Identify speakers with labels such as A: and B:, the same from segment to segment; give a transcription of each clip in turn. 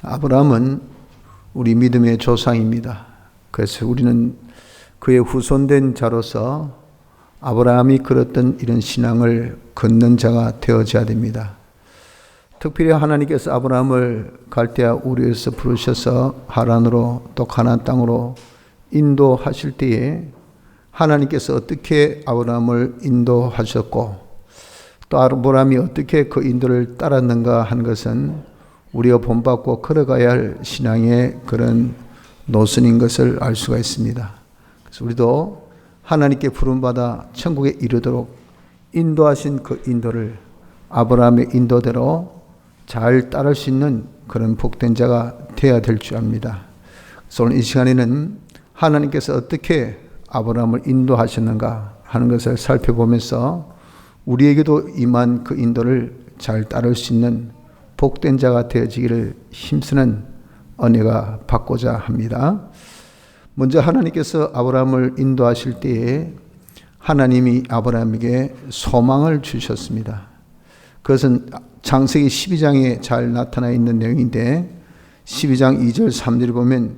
A: 아브라함은 우리 믿음의 조상입니다. 그래서 우리는 그의 후손된 자로서 아브라함이 걸었던 이런 신앙을 걷는 자가 되어져야 됩니다. 특별히 하나님께서 아브라함을 갈대아 우르에서 부르셔서 하란으로 또 가나안 땅으로 인도하실 때에 하나님께서 어떻게 아브라함을 인도하셨고 또 아브라함이 어떻게 그 인도를 따랐는가 하는 것은 우리가 본받고 걸어가야 할 신앙의 그런 노선인 것을 알 수가 있습니다. 그래서 우리도 하나님께 부름받아 천국에 이르도록 인도하신 그 인도를 아브라함의 인도대로 잘 따를 수 있는 그런 복된 자가 되어야 될 줄 압니다. 그래서 오늘 이 시간에는 하나님께서 어떻게 아브라함을 인도하셨는가 하는 것을 살펴보면서 우리에게도 임한 그 인도를 잘 따를 수 있는 복된 자가 되어지기를 힘쓰는 은혜가 받고자 합니다. 먼저 하나님께서 아브라함을 인도하실 때에 하나님이 아브라함에게 소망을 주셨습니다. 그것은 창세기 12장에 잘 나타나 있는 내용인데 12장 2절 3절을 보면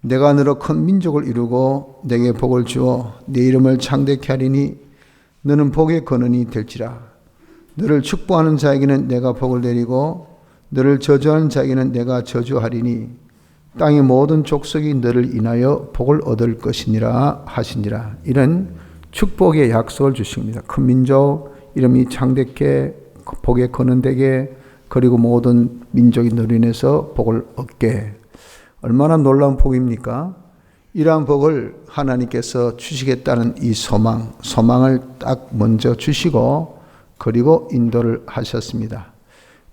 A: 내가 너로 큰 민족을 이루고 내게 복을 주어 내 이름을 창대케 하리니 너는 복의 근원이 될지라. 너를 축복하는 자에게는 내가 복을 내리고 너를 저주하는 자에게는 내가 저주하리니 땅의 모든 족속이 너를 인하여 복을 얻을 것이니라 하시니라. 이런 축복의 약속을 주십니다. 큰 민족 이름이 창대케 복의 근원 되게 그리고 모든 민족이 너로 인해서 복을 얻게. 얼마나 놀라운 복입니까? 이러한 복을 하나님께서 주시겠다는 이 소망을 딱 먼저 주시고 그리고 인도를 하셨습니다.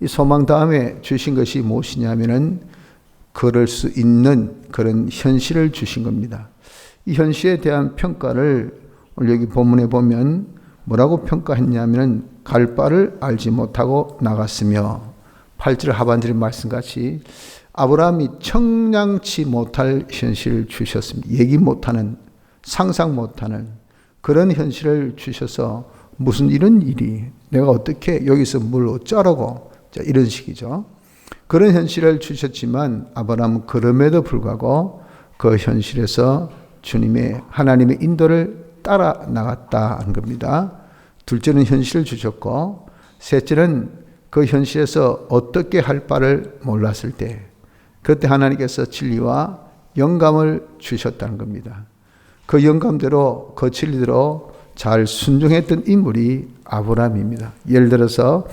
A: 이 소망 다음에 주신 것이 무엇이냐면은 그럴 수 있는 그런 현실을 주신 겁니다. 이 현실에 대한 평가를 오늘 여기 본문에 보면 뭐라고 평가했냐면은 갈 바를 알지 못하고 나갔으며 8절 하반절의 말씀같이 아브라함이 청량치 못할 현실을 주셨습니다. 얘기 못하는 상상 못하는 그런 현실을 주셔서 무슨 이런 일이 내가 어떻게 여기서 뭘 어쩌라고 이런 식이죠. 그런 현실을 주셨지만 아브라함은 그럼에도 불구하고 그 현실에서 주님의 하나님의 인도를 따라 나갔다는 겁니다. 둘째는 현실을 주셨고 셋째는 그 현실에서 어떻게 할 바를 몰랐을 때 그때 하나님께서 진리와 영감을 주셨다는 겁니다. 그 영감대로 그 진리대로 잘 순종했던 인물이 아브라함입니다. 예를 들어서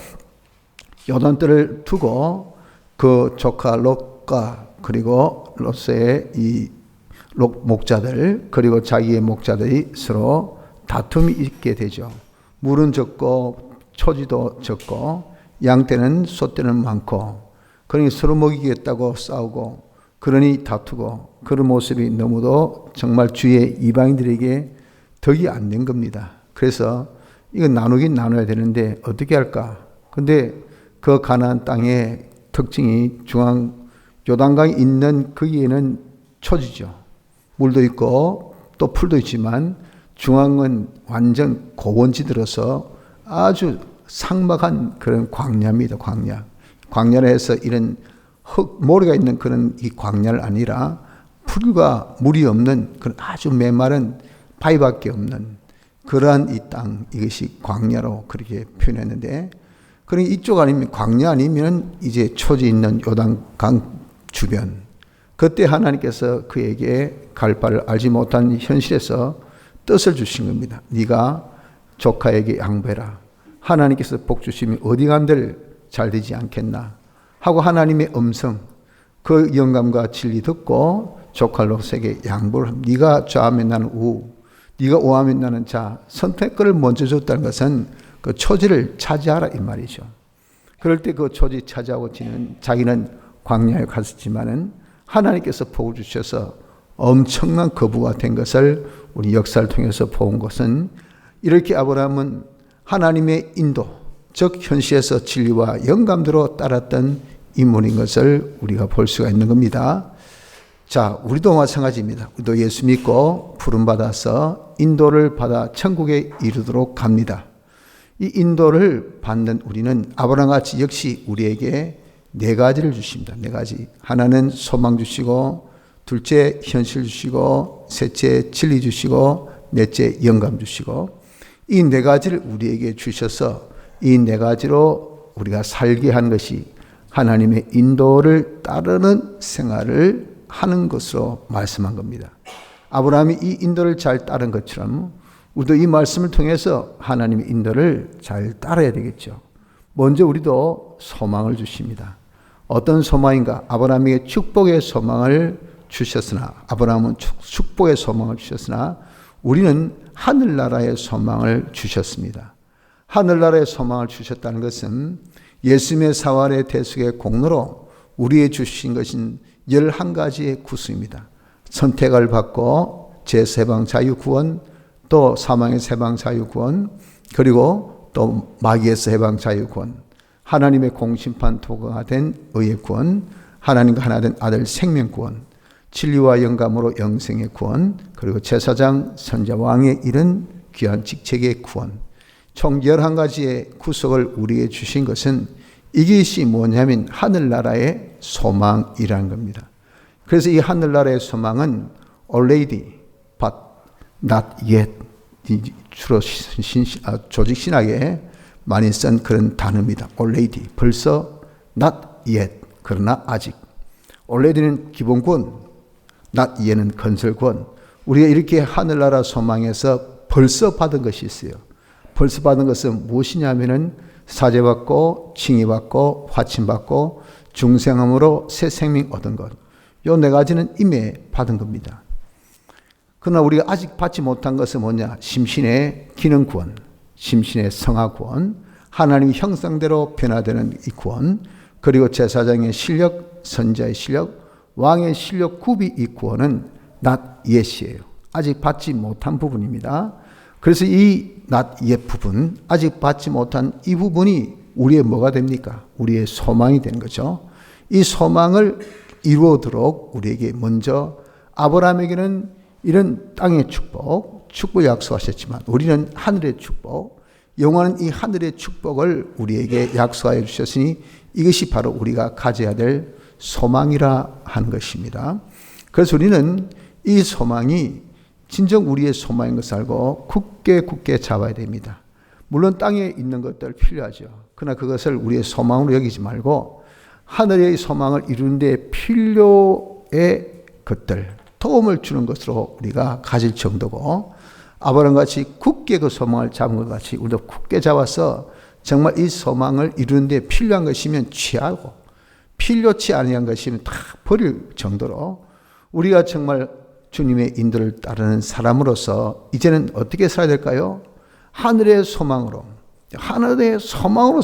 A: 요단뜰을 두고 그 조카 롯과 그리고 롯의 이 목자들 그리고 자기의 목자들이 서로 다툼이 있게 되죠. 물은 적고 초지도 적고 양떼는 소떼는 많고 그러니 서로 먹이겠다고 싸우고 그러니 다투고 그런 모습이 너무도 정말 주의 이방인들에게 덕이 안 된 겁니다. 그래서 이건 나누긴 나눠야 되는데 어떻게 할까? 근데 그 가나안 땅의 특징이 중앙 요단강이 있는 거기에는 초지죠. 물도 있고 또 풀도 있지만 중앙은 완전 고원지들어서 아주 삭막한 그런 광야입니다. 광야를 해서 이런 모래가 있는 그런 이 광야를 아니라 풀과 물이 없는 그런 아주 메마른 바위밖에 없는 그러한 이 땅, 이것이 광야로 그렇게 표현했는데 그러니 이쪽 아니면 광야 아니면 이제 초지 있는 요단강 주변. 그때 하나님께서 그에게 갈 바를 알지 못한 현실에서 뜻을 주신 겁니다. 네가 조카에게 양보해라. 하나님께서 복 주시면 어디 간들 잘 되지 않겠나 하고 하나님의 음성 그 영감과 진리 듣고 조카 롯에게 양보를 합니다. 네가 좌하면 나는 우 네가 우하면 나는 좌 선택권을 먼저 줬다는 것은 그 초지를 차지하라 이 말이죠. 그럴 때 그 초지 차지하고 자기는 광야에 갔었지만은 하나님께서 복을 주셔서 엄청난 거부가 된 것을 우리 역사를 통해서 본 것은 이렇게 아브라함은 하나님의 인도 즉 현실에서 진리와 영감대로 따랐던 인물인 것을 우리가 볼 수가 있는 겁니다. 자, 우리도 마찬가지입니다. 우리도 예수 믿고 부름받아서 인도를 받아 천국에 이르도록 갑니다. 이 인도를 받는 우리는 아브라함같이 역시 우리에게 네 가지를 주십니다. 네 가지. 하나는 소망 주시고, 둘째 현실 주시고, 셋째 진리 주시고, 넷째 영감 주시고, 이 네 가지를 우리에게 주셔서 이 네 가지로 우리가 살게 한 것이 하나님의 인도를 따르는 생활을 하는 것으로 말씀한 겁니다. 아브라함이 이 인도를 잘 따른 것처럼 우리도 이 말씀을 통해서 하나님의 인도를 잘 따라야 되겠죠. 먼저 우리도 소망을 주십니다. 어떤 소망인가? 아브라함에게 축복의 소망을 주셨으나, 아브라함은 축복의 소망을 주셨으나 우리는 하늘나라의 소망을 주셨습니다. 하늘나라의 소망을 주셨다는 것은 예수님의 사활의 대속의 공로로 우리에게 주신 것은 11가지의 구수입니다. 선택을 받고 제세방 자유 구원, 또 사망에서 해방 자유 구원, 그리고 또 마귀에서 해방 자유 구원, 하나님의 공심판 도구가 된 의의 구원, 하나님과 하나 된 아들 생명 구원, 진리와 영감으로 영생의 구원, 그리고 제사장 선자 왕에 이른 귀한 직책의 구원, 총 11가지의 구속을 우리에게 주신 것은 이것이 뭐냐면 하늘나라의 소망이라는 겁니다. 그래서 이 하늘나라의 소망은 already but not yet, 주로 조직신학에 많이 쓴 그런 단어입니다. already, 벌써, not yet, 그러나 아직. already는 기본권, not yet는 건설권. 우리가 이렇게 하늘나라 소망에서 벌써 받은 것이 있어요. 벌써 받은 것은 무엇이냐면은 사죄받고 칭의받고 화침받고 중생함으로 새 생명 얻은 것. 요 네 가지는 이미 받은 겁니다. 그러나 우리가 아직 받지 못한 것은 뭐냐? 심신의 기능 구원, 심신의 성화 구원, 하나님 형상대로 변화되는 이 구원, 그리고 제사장의 실력, 선자의 실력, 왕의 실력 구비 이 구원은 not yet이에요. 아직 받지 못한 부분입니다. 그래서 이 not yet 부분, 아직 받지 못한 이 부분이 우리의 뭐가 됩니까? 우리의 소망이 되는 거죠. 이 소망을 이루어도록 우리에게 먼저 아브라함에게는 이런 땅의 축복, 축복 약속하셨지만 우리는 하늘의 축복, 영원한 이 하늘의 축복을 우리에게 약속하여 주셨으니 이것이 바로 우리가 가져야 될 소망이라 하는 것입니다. 그래서 우리는 이 소망이 진정 우리의 소망인 것을 알고 굳게 잡아야 됩니다. 물론 땅에 있는 것들 필요하죠. 그러나 그것을 우리의 소망으로 여기지 말고 하늘의 소망을 이루는 데 필요의 것들, 도움을 주는 것으로 우리가 가질 정도고, 아브라함같이 굳게 그 소망을 잡은 것 같이 우리도 굳게 잡아서 정말 이 소망을 이루는 데 필요한 것이면 취하고 필요치 아니한 것이면 다 버릴 정도로 우리가 정말 주님의 인도를 따르는 사람으로서 이제는 어떻게 살아야 될까요? 하늘의 소망으로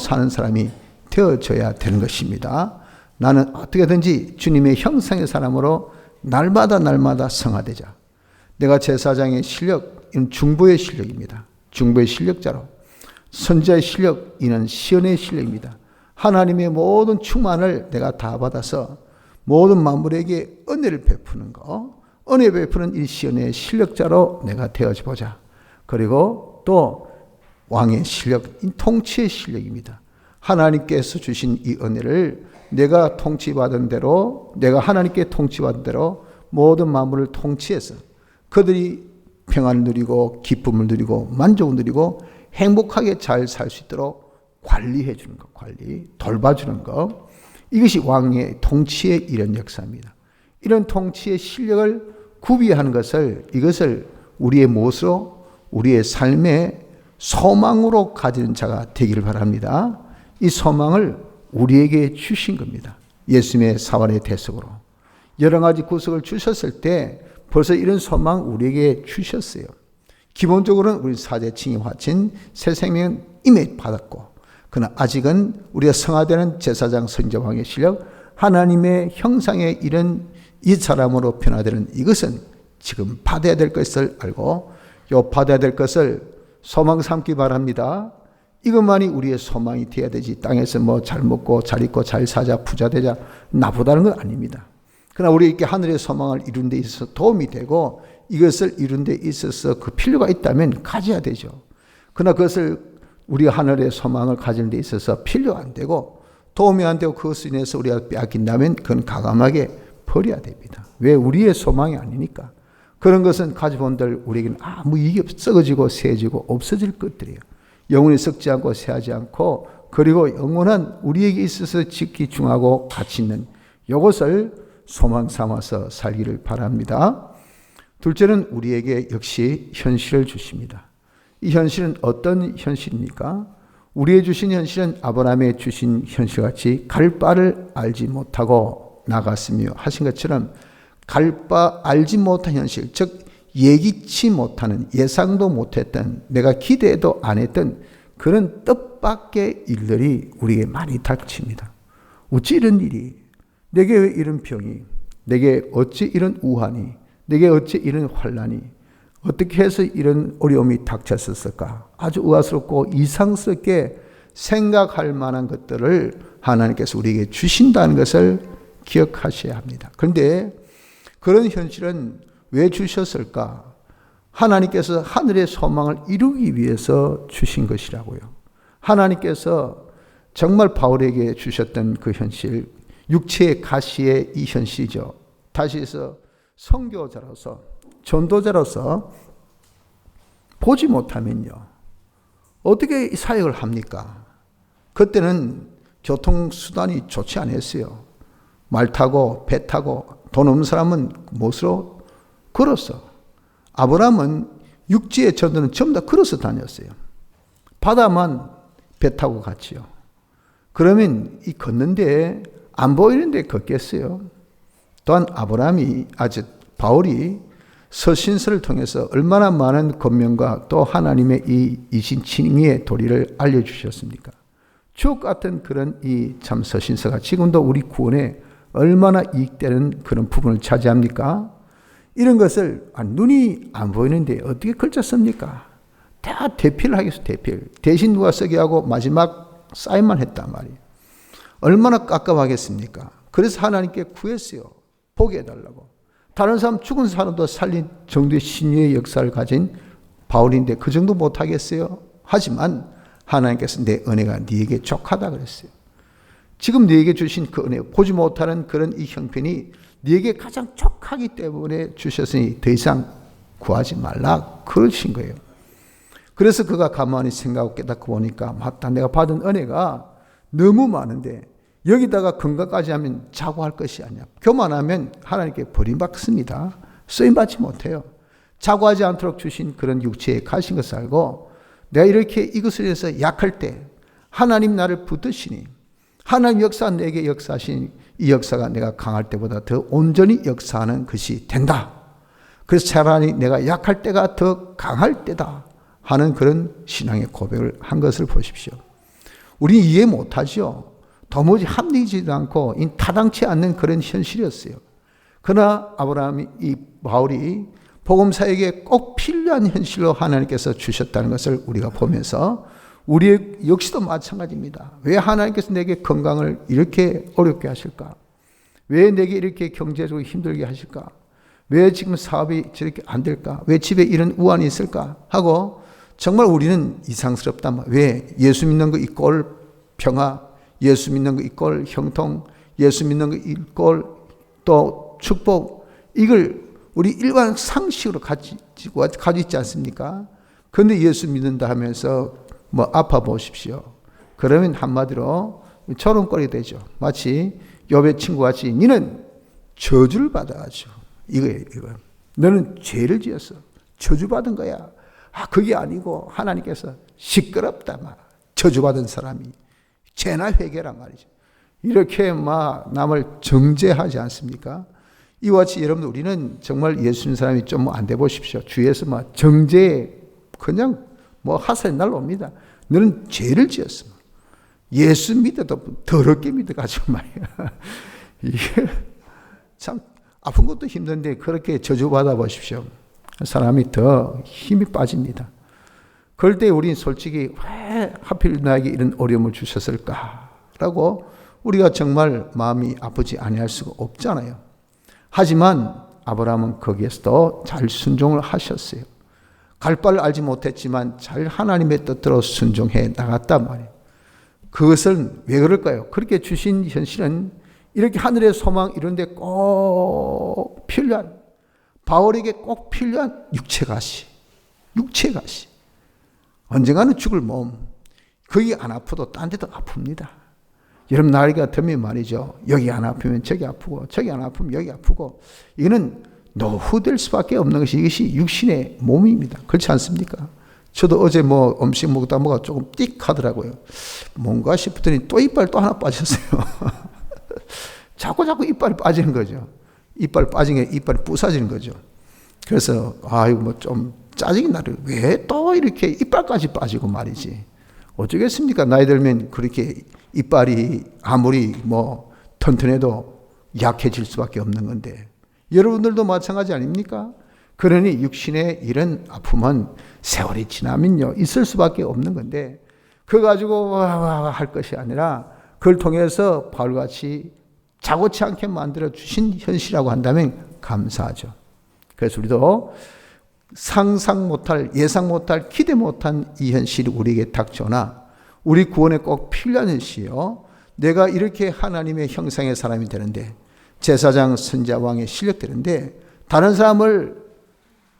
A: 사는 사람이 되어져야 되는 것입니다. 나는 어떻게든지 주님의 형상의 사람으로 날마다 성화되자. 내가 제사장의 실력, 이는 중보의 실력입니다. 중보의 실력자로. 선자의 실력, 이는 시언의 실력입니다. 하나님의 모든 충만을 내가 다 받아서 모든 만물에게 은혜를 베푸는 거, 은혜 베푸는 이 시언의 실력자로 내가 되어져 보자. 그리고 또 왕의 실력, 이 통치의 실력입니다. 하나님께서 주신 이 은혜를 내가 통치받은 대로, 내가 하나님께 통치받은 대로 모든 만물을 통치해서 그들이 평안을 누리고 기쁨을 누리고 만족을 누리고 행복하게 잘 살 수 있도록 관리해 주는 것, 돌봐주는 것. 이것이 왕의 통치의 이런 역사입니다. 이런 통치의 실력을 구비하는 것을, 이것을 우리의 무엇으로, 우리의 삶의 소망으로 가지는 자가 되기를 바랍니다. 이 소망을 우리에게 주신 겁니다. 예수님의 사활의 대속으로 여러 가지 구속을 주셨을 때 벌써 이런 소망 우리에게 주셨어요. 기본적으로는 우리 사죄, 칭의, 화친, 새 생명은 이미 받았고, 그러나 아직은 우리가 성화되는 제사장, 선자, 왕의 실력, 하나님의 형상에 이른 이 사람으로 변화되는 이것은 지금 받아야 될 것을 알고, 요 받아야 될 것을 소망 삼기 바랍니다. 이것만이 우리의 소망이 되어야 되지, 땅에서 뭐 잘 먹고 잘 입고 잘 사자 부자 되자 나보다는 건 아닙니다. 그러나 우리 이렇게 하늘의 소망을 이룬 데 있어서 도움이 되고 이것을 이룬 데 있어서 그 필요가 있다면 가져야 되죠. 그러나 그것을 우리가 하늘의 소망을 가지는 데 있어서 필요 안 되고 도움이 안 되고 그것을 인해서 우리가 빼앗긴다면 그건 과감하게 버려야 됩니다. 왜? 우리의 소망이 아니니까. 그런 것은 가지고 온들 우리에게는 아무 이익이 없어. 썩어지고 세지고 없어질 것들이에요. 영원히 썩지 않고 새하지 않고, 그리고 영원한 우리에게 있어서 지키 중하고 가치 있는 이것을 소망 삼아서 살기를 바랍니다. 둘째는 우리에게 역시 현실을 주십니다. 이 현실은 어떤 현실입니까? 우리의 주신 현실은 아브라함의 주신 현실같이 갈 바를 알지 못하고 나갔으며 하신 것처럼 갈 바 알지 못한 현실, 즉 예기치 못하는, 예상도 못했던, 내가 기대도 안 했던 그런 뜻밖의 일들이 우리에게 많이 닥칩니다. 어찌 이런 일이, 내게 왜 이런 병이, 내게 어찌 이런 우환이, 내게 어찌 이런 환난이, 어떻게 해서 이런 어려움이 닥쳤었을까? 아주 의아스럽고 이상스럽게 생각할 만한 것들을 하나님께서 우리에게 주신다는 것을 기억하셔야 합니다. 그런데 그런 현실은 왜 주셨을까? 하나님께서 하늘의 소망을 이루기 위해서 주신 것이라고요. 하나님께서 정말 바울에게 주셨던 그 현실, 육체의 가시의 이 현실이죠. 다시 해서 선교자로서, 전도자로서 보지 못하면요, 어떻게 사역을 합니까? 그때는 교통수단이 좋지 않았어요. 말 타고 배 타고, 돈 없는 사람은 무엇으로? 걸었어. 아브라함은 육지의 전도는 전부 다 걸어서 다녔어요. 바다만 배 타고 갔지요. 그러면 이 걷는데 안 보이는데 걷겠어요? 또한 아브라함이, 바울이 서신서를 통해서 얼마나 많은 권면과 또 하나님의 이 이신칭의의 도리를 알려주셨습니까? 주옥 같은 그런 이 참 서신서가 지금도 우리 구원에 얼마나 이익되는 그런 부분을 차지합니까? 이런 것을 눈이 안 보이는데 어떻게 글자 씁니까? 다 대필을 하겠어, 대필. 대신 누가 쓰게 하고 마지막 사인만 했단 말이에요. 얼마나 깝깝하겠습니까? 그래서 하나님께 구했어요. 보게 해달라고. 다른 사람, 죽은 사람도 살린 정도의 신유의 역사를 가진 바울인데 그 정도 못하겠어요? 하지만 하나님께서 내 은혜가 네게 족하다 그랬어요. 지금 네게 주신 그 은혜, 보지 못하는 그런 이 형편이 네게 가장 족하기 때문에 주셨으니 더 이상 구하지 말라 그러신 거예요. 그래서 그가 가만히 생각하고 깨닫고 보니까, 맞다, 내가 받은 은혜가 너무 많은데 여기다가 건강까지 하면 자고할 것이 아니야. 교만하면 하나님께 버림받습니다. 쓰임받지 못해요. 자고하지 않도록 주신 그런 육체에 가신 것을 알고, 내가 이렇게 이것을 위해서 약할 때 하나님 나를 붙드시니, 하나님 역사 내게 역사하신 이 역사가 내가 강할 때보다 더 온전히 역사하는 것이 된다. 그래서 차라리 내가 약할 때가 더 강할 때다 하는 그런 신앙의 고백을 한 것을 보십시오. 우리는 이해 못하죠. 도무지 합리지도 않고 타당치 않는 그런 현실이었어요. 그러나 아브라함이, 이 바울이 복음사에게 꼭 필요한 현실로 하나님께서 주셨다는 것을 우리가 보면서 우리 역시도 마찬가지입니다. 왜 하나님께서 내게 건강을 이렇게 어렵게 하실까? 왜 내게 이렇게 경제적으로 힘들게 하실까? 왜 지금 사업이 저렇게 안 될까? 왜 집에 이런 우환이 있을까? 하고 정말 우리는 이상스럽다. 왜 예수 믿는 거 이꼴 평화, 예수 믿는 거 이꼴 형통, 예수 믿는 거 이꼴 또 축복, 이걸 우리 일반 상식으로 가지고 있지 않습니까? 그런데 예수 믿는다 하면서 아파 보십시오. 그러면 한마디로 조롱거리 되죠. 마치 욥의 친구같이 니는 저주를 받아가지고 이거예요. 너는 죄를 지었어. 저주받은 거야. 그게 아니고 하나님께서 시끄럽다. 저주받은 사람이 죄나 회개란 말이죠. 이렇게 남을 정죄하지 않습니까? 이와 같이 여러분, 우리는 정말 예수 믿는 사람이 좀 안 돼 보십시오. 주위에서 정죄 그냥 하사의 날 옵니다. 너는 죄를 지었어. 예수 믿어도 더럽게 믿어가지고 말이야. 이게 참 아픈 것도 힘든데 그렇게 저주받아 보십시오. 사람이 더 힘이 빠집니다. 그럴 때 우리는 솔직히 왜 하필 나에게 이런 어려움을 주셨을까라고 우리가 정말 마음이 아프지 아니할 수가 없잖아요. 하지만 아브라함은 거기에서도 잘 순종을 하셨어요. 갈 바를 알지 못했지만 잘 하나님의 뜻대로 순종해 나갔단 말이에요. 그것은 왜 그럴까요? 그렇게 주신 현실은 이렇게 하늘의 소망 이런 데 꼭 필요한, 바울에게 꼭 필요한 육체가시. 언젠가는 죽을 몸. 거기 안 아프도 딴 데도 아픕니다. 여러분 나이가 들면 말이죠. 여기 안 아프면 저기 아프고 저기 안 아프면 여기 아프고, 이거는 노후될 수밖에 없는 것이 이것이 육신의 몸입니다. 그렇지 않습니까? 저도 어제 음식 먹다 뭐가 조금 띡 하더라고요. 뭔가 싶더니 또 이빨 또 하나 빠졌어요. 자꾸 이빨이 빠지는 거죠. 이빨 빠진 게 이빨이 부서지는 거죠. 그래서 좀 짜증이 나요. 왜 또 이렇게 이빨까지 빠지고 말이지. 어쩌겠습니까? 나이 들면 그렇게 이빨이 아무리 튼튼해도 약해질 수밖에 없는 건데, 여러분들도 마찬가지 아닙니까? 그러니 육신의 이런 아픔은 세월이 지나면요 있을 수밖에 없는 건데, 그거 가지고 할 것이 아니라 그걸 통해서 바울같이 자고치 않게 만들어 주신 현실이라고 한다면 감사하죠. 그래서 우리도 상상 못할, 예상 못할, 기대 못한 이 현실이 우리에게 닥쳐오나 우리 구원에 꼭 필요한 현실이요, 내가 이렇게 하나님의 형상의 사람이 되는데, 제사장, 선지자, 왕의 실력 되는데, 다른 사람을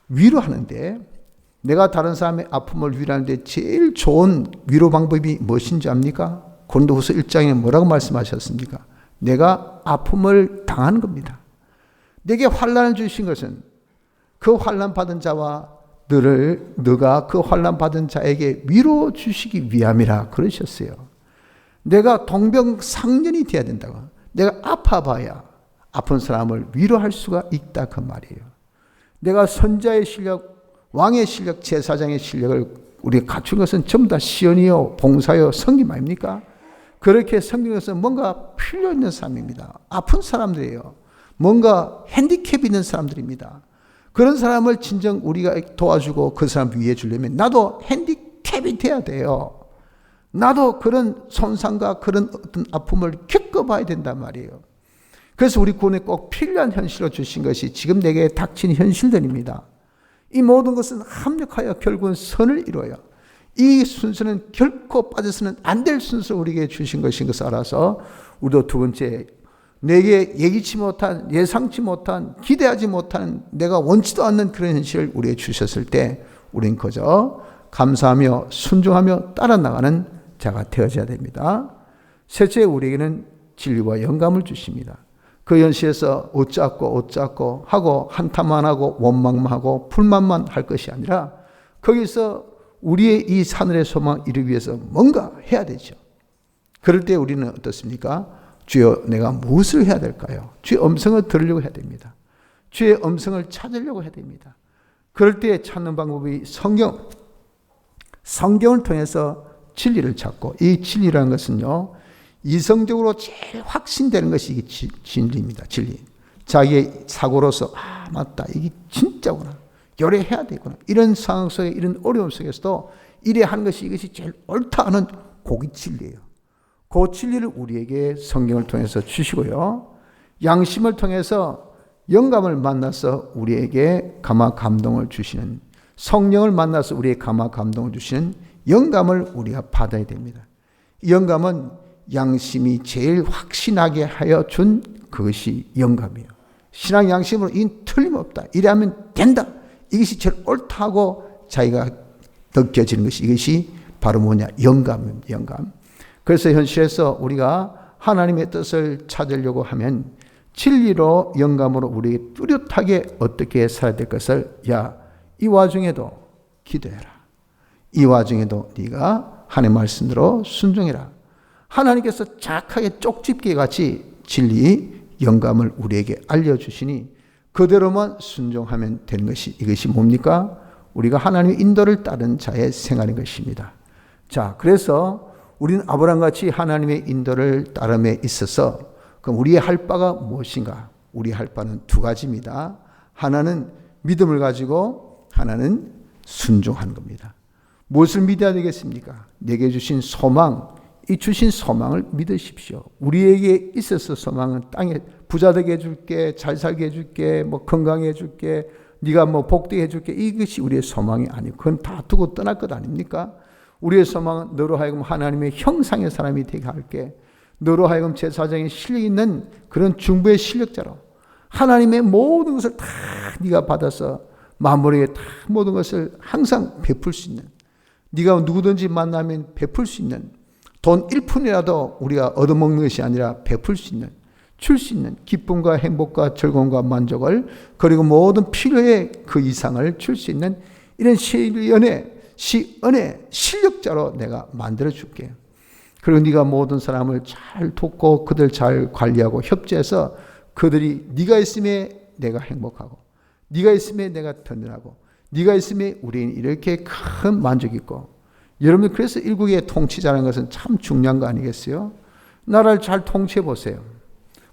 A: 위로하는데, 내가 다른 사람의 아픔을 위로하는데 제일 좋은 위로 방법이 무엇인지 압니까? 고린도후서 1장에 뭐라고 말씀하셨습니까? 내가 아픔을 당하는 겁니다. 내게 환난을 주신 것은 그 환난 받은 자와 너가 그 환난 받은 자에게 위로 주시기 위함이라 그러셨어요. 내가 동병상련이 되어야 된다고. 내가 아파봐야 아픈 사람을 위로할 수가 있다 그 말이에요. 내가 선자의 실력, 왕의 실력, 제사장의 실력을 우리가 갖춘 것은 전부 다 시연이요, 봉사요, 섬김 아닙니까? 그렇게 섬기는 것은 뭔가 필요 있는 사람입니다. 아픈 사람들이에요. 뭔가 핸디캡이 있는 사람들입니다. 그런 사람을 진정 우리가 도와주고 그 사람 위해 주려면 나도 핸디캡이 돼야 돼요. 나도 그런 손상과 그런 어떤 아픔을 겪어봐야 된단 말이에요. 그래서 우리 구원에 꼭 필요한 현실로 주신 것이 지금 내게 닥친 현실들입니다. 이 모든 것은 합력하여 결국은 선을 이루어요. 이 순서는 결코 빠져서는 안 될 순서 우리에게 주신 것인 것을 알아서 우리도 두 번째, 내게 예기치 못한, 예상치 못한, 기대하지 못한, 내가 원치도 않는 그런 현실을 우리에게 주셨을 때 우리는 그저 감사하며 순종하며 따라 나가는 자가 되어져야 됩니다. 셋째, 우리에게는 진리와 영감을 주십니다. 그 현실에서 어쩌고 하고 한탄만 하고 원망만 하고 불만만 할 것이 아니라 거기서 우리의 이 하늘의 소망 이루기 위해서 뭔가 해야 되죠. 그럴 때 우리는 어떻습니까? 주여 내가 무엇을 해야 될까요? 주의 음성을 들으려고 해야 됩니다. 주의 음성을 찾으려고 해야 됩니다. 그럴 때 찾는 방법이 성경을 통해서 진리를 찾고, 이 진리라는 것은요 이성적으로 제일 확신되는 것이 이게 진리입니다. 진리. 자기의 사고로서 맞다, 이게 진짜구나, 요래해야 되구나, 이런 상황 속에, 이런 어려움 속에서도 이래 하는 것이, 이것이 제일 옳다 하는 그게 진리예요. 그 진리를 우리에게 성경을 통해서 주시고요, 양심을 통해서 영감을 만나서 우리에게 감화 감동을 주시는, 성령을 만나서 우리에게 감화 감동을 주시는 영감을 우리가 받아야 됩니다. 이 영감은 양심이 제일 확신하게 하여 준 그것이 영감이에요. 신앙 양심으로 이 틀림없다, 이래하면 된다, 이것이 제일 옳다고 자기가 느껴지는 것이, 이것이 바로 뭐냐? 영감입니다. 영감. 그래서 현실에서 우리가 하나님의 뜻을 찾으려고 하면 진리로, 영감으로 우리에게 뚜렷하게 어떻게 살아야 될 것을, 이 와중에도 기도해라, 이 와중에도 네가 하나님의 말씀대로 순종해라. 하나님께서 정확하게 쪽집게 같이 진리, 영감을 우리에게 알려주시니 그대로만 순종하면 되는 것이, 이것이 뭡니까? 우리가 하나님의 인도를 따른 자의 생활인 것입니다. 자, 그래서 우리는 아브라함같이 하나님의 인도를 따름에 있어서 그럼 우리의 할 바가 무엇인가? 우리 할 바는 두 가지입니다. 하나는 믿음을 가지고, 하나는 순종하는 겁니다. 무엇을 믿어야 되겠습니까? 내게 주신 소망, 이 주신 소망을 믿으십시오. 우리에게 있어서 소망은 땅에 부자 되게 해줄게, 잘 살게 해줄게, 건강해 해줄게, 네가 복되게 해줄게, 이것이 우리의 소망이 아니고 그건 다 두고 떠날 것 아닙니까? 우리의 소망은 너로 하여금 하나님의 형상의 사람이 되게 할게. 너로 하여금 제사장의 실력 있는 그런 중보의 실력자로 하나님의 모든 것을 다 네가 받아서 만물에게 다 모든 것을 항상 베풀 수 있는, 네가 누구든지 만나면 베풀 수 있는, 돈 1푼이라도 우리가 얻어먹는 것이 아니라 베풀 수 있는, 줄 수 있는 기쁨과 행복과 즐거움과 만족을, 그리고 모든 필요의 그 이상을 줄 수 있는 이런 시연의 실력자로 내가 만들어 줄게. 그리고 네가 모든 사람을 잘 돕고 그들 잘 관리하고 협조해서 그들이 네가 있음에 내가 행복하고, 네가 있음에 내가 든든하고, 네가 있음에 우리는 이렇게 큰 만족이 있고. 여러분, 그래서 일국의 통치자라는 것은 참 중요한 거 아니겠어요? 나라를 잘 통치해 보세요.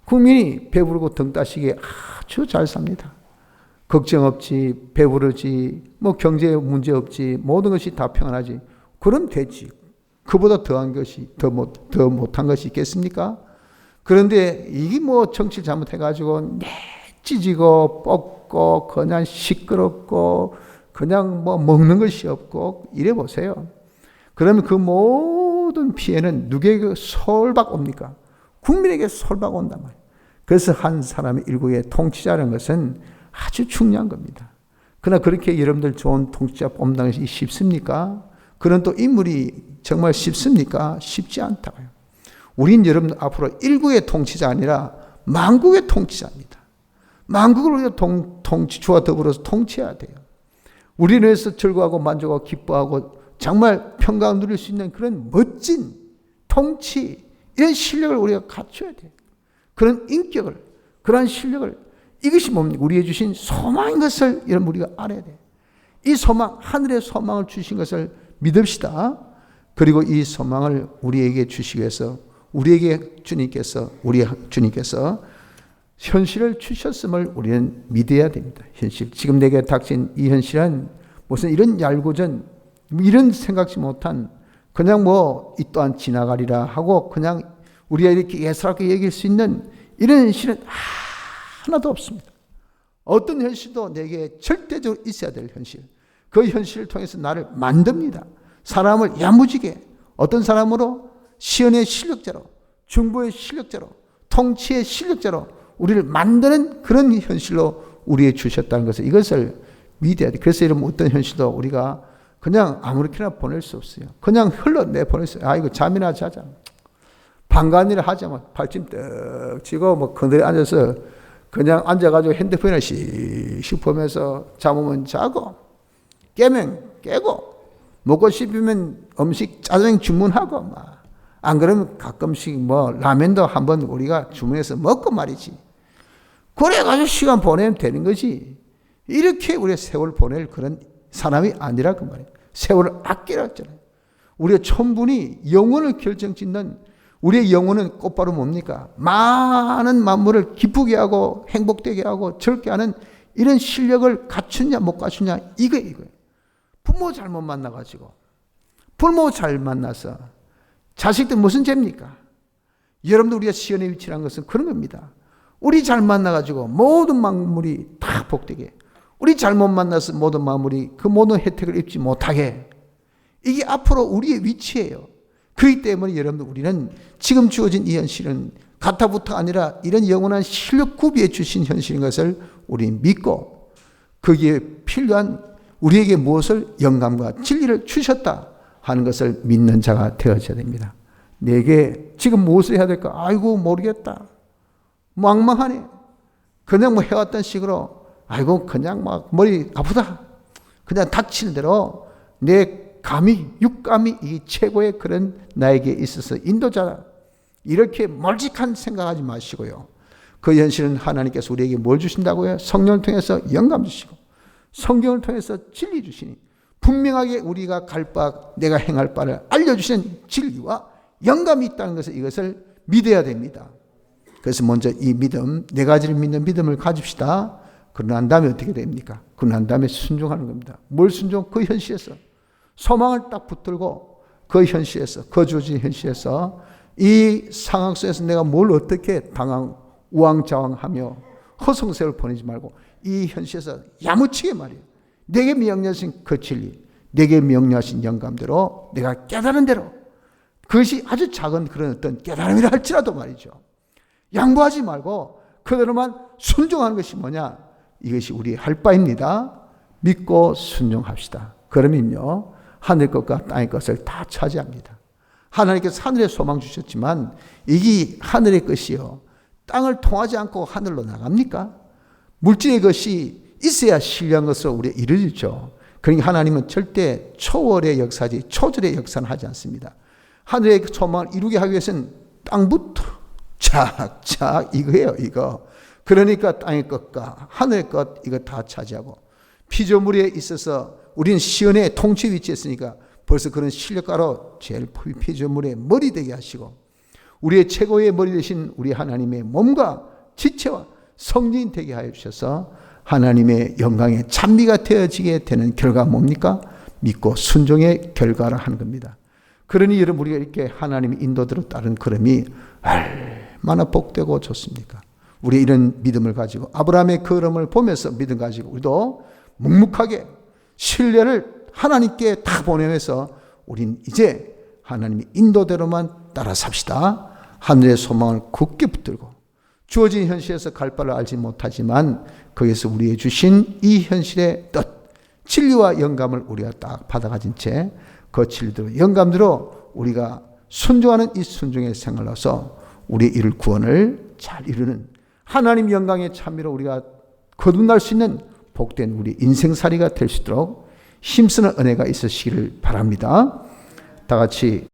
A: 국민이 배부르고 등 따시게 아주 잘 삽니다. 걱정 없지, 배부르지, 뭐 경제 문제 없지, 모든 것이 다 평안하지. 그럼 되지. 그보다 더한 것이, 더 못한 것이 있겠습니까? 그런데 이게 뭐 정치 잘못해가지고 찢어지고 뻗고 그냥 시끄럽고 그냥 뭐 먹는 것이 없고 이래 보세요. 그러면 그 모든 피해는 누구에게 솔박 옵니까? 국민에게 솔박 온단 말이에요. 그래서 한 사람의 일국의 통치자라는 것은 아주 중요한 겁니다. 그러나 그렇게 여러분들 좋은 통치자 뽑는 것이 쉽습니까? 그런 또 인물이 정말 쉽습니까? 쉽지 않다고요. 우린 여러분 앞으로 일국의 통치자 아니라 만국의 통치자입니다. 만국을 우리가 주와 더불어서 통치해야 돼요. 우리를 위해서 즐거워하고 만족하고 기뻐하고 정말 평강을 누릴 수 있는 그런 멋진 통치, 이런 실력을 우리가 갖춰야 돼요. 그런 인격을, 그런 실력을, 이것이 뭡니까? 우리에게 주신 소망인 것을 여러분 우리가 알아야 돼요. 이 소망, 하늘의 소망을 주신 것을 믿읍시다. 그리고 이 소망을 우리에게 주시기 위해서 우리 주님께서 현실을 주셨음을 우리는 믿어야 됩니다. 현실. 지금 내게 닥친 이 현실은 무슨 이런 얄궂은, 이런 생각지 못한, 그냥 뭐 이 또한 지나가리라 하고 그냥 우리가 이렇게 예사롭게 여길 수 있는 이런 현실은 하나도 없습니다. 어떤 현실도 내게 절대적으로 있어야 될 현실. 그 현실을 통해서 나를 만듭니다. 사람을 야무지게, 어떤 사람으로? 시연의 실력자로, 중보의 실력자로, 통치의 실력자로 우리를 만드는 그런 현실로 우리에게 주셨다는 것을, 이것을 믿어야 돼. 그래서 여러분 어떤 현실도 우리가 그냥 아무렇게나 보낼 수 없어요. 그냥 흘러내 보낼 수 없어요. 이거 잠이나 자자. 방간일을 하자면 발찜 떡 치고 뭐 그늘에 앉아서 그냥 앉아가지고 핸드폰이나 씩 보면서 잠오면 자고, 깨면 깨고, 먹고 싶으면 음식 짜장 주문하고, 막. 안 그러면 가끔씩 뭐 라면도 한번 우리가 주문해서 먹고 말이지. 그래가지고 시간 보내면 되는 거지. 이렇게 우리가 세월 보낼 그런 사람이 아니라 그 말이에요. 세월을 아끼라 했잖아요. 우리가 천분이 영혼을 결정짓는, 우리의 영혼은 곧바로 뭡니까? 많은 만물을 기쁘게 하고 행복되게 하고 즐겁게 하는 이런 실력을 갖추냐 못 갖추냐, 이거예요. 부모 잘못 만나가지고, 부모 잘 만나서 자식들 무슨 죄입니까? 여러분들 우리가 시연의 위치라는 것은 그런 겁니다. 우리 잘 만나가지고 모든 만물이 다 복되게, 우리 잘못 만나서 모든 만물이 그 모든 혜택을 입지 못하게, 이게 앞으로 우리의 위치예요. 그렇기 때문에 여러분들 우리는 지금 주어진 이 현실은 가타부터 아니라 이런 영원한 실력 구비해 주신 현실인 것을 우리 믿고, 거기에 필요한 우리에게 무엇을, 영감과 진리를 주셨다 하는 것을 믿는 자가 되어져야 됩니다. 내게 지금 무엇을 해야 될까? 아이고 모르겠다. 망망하네. 그냥 뭐 해왔던 식으로 아이고 그냥 막 머리 아프다. 그냥 닥치는 대로 내 감히, 육감이 이 최고의 그런 나에게 있어서 인도자다. 이렇게 멀직한 생각하지 마시고요. 그 현실은 하나님께서 우리에게 뭘 주신다고요? 성령을 통해서 영감 주시고, 성경을 통해서 진리 주시니, 분명하게 우리가 갈 바, 내가 행할 바를 알려주시는 진리와 영감이 있다는 것을, 이것을 믿어야 됩니다. 그래서 먼저 이 믿음, 네 가지를 믿는 믿음을 가집시다. 그러고 난 다음에 어떻게 됩니까? 그러고 난 다음에 순종하는 겁니다. 뭘 순종? 그 현실에서 소망을 딱 붙들고, 그 현실에서, 거주진 현실에서, 이 상황 속에서 내가 뭘 어떻게 우왕좌왕하며 허송세월 보내지 말고 이 현실에서 야무치게 말이에요. 내게 명령하신 그 진리, 내게 명령하신 영감대로 내가 깨달은 대로, 그것이 아주 작은 그런 어떤 깨달음이라 할지라도 말이죠, 양보하지 말고 그대로만 순종하는 것이 뭐냐, 이것이 우리의 할 바입니다. 믿고 순종합시다. 그러면요 하늘 것과 땅의 것을 다 차지합니다. 하나님께서 하늘에 소망 주셨지만 이게 하늘의 것이요 땅을 통하지 않고 하늘로 나갑니까? 물질의 것이 있어야 신령한 것으로 우리가 이루어지죠. 그러니까 하나님은 절대 초월의 역사지 초절의 역사는 하지 않습니다. 하늘의 소망을 이루게 하기 위해서는 땅부터 착착 이거예요, 이거. 그러니까 땅의 것과 하늘의 것 이거 다 차지하고, 피조물에 있어서 우리는 시온의 통치 위치에 있으니까 벌써 그런 실력가로 제일 피조물의 머리 되게 하시고, 우리의 최고의 머리 되신 우리 하나님의 몸과 지체와 성진 되게 하여 주셔서 하나님의 영광의 찬미가 되어지게 되는 결과가 뭡니까? 믿고 순종의 결과를 하는 겁니다. 그러니 여러분, 우리가 이렇게 하나님의 인도대로 따른 걸음이 얼마나 복되고 좋습니까? 우리 이런 믿음을 가지고 아브라함의 걸음을 보면서 믿음 가지고 우리도 묵묵하게 신뢰를 하나님께 다 보내면서 우린 이제 하나님의 인도대로만 따라 삽시다. 하늘의 소망을 굳게 붙들고, 주어진 현실에서 갈 바를 알지 못하지만 거기에서 우리의 주신 이 현실의 뜻, 진리와 영감을 우리가 딱 받아가진 채 그 진리대로 영감대로 우리가 순종하는 이 순종의 생활로서 우리의 이룰 구원을 잘 이루는 하나님 영광의 찬미로 우리가 거듭날 수 있는 복된 우리 인생살이가 될 수 있도록 힘쓰는 은혜가 있으시기를 바랍니다. 다 같이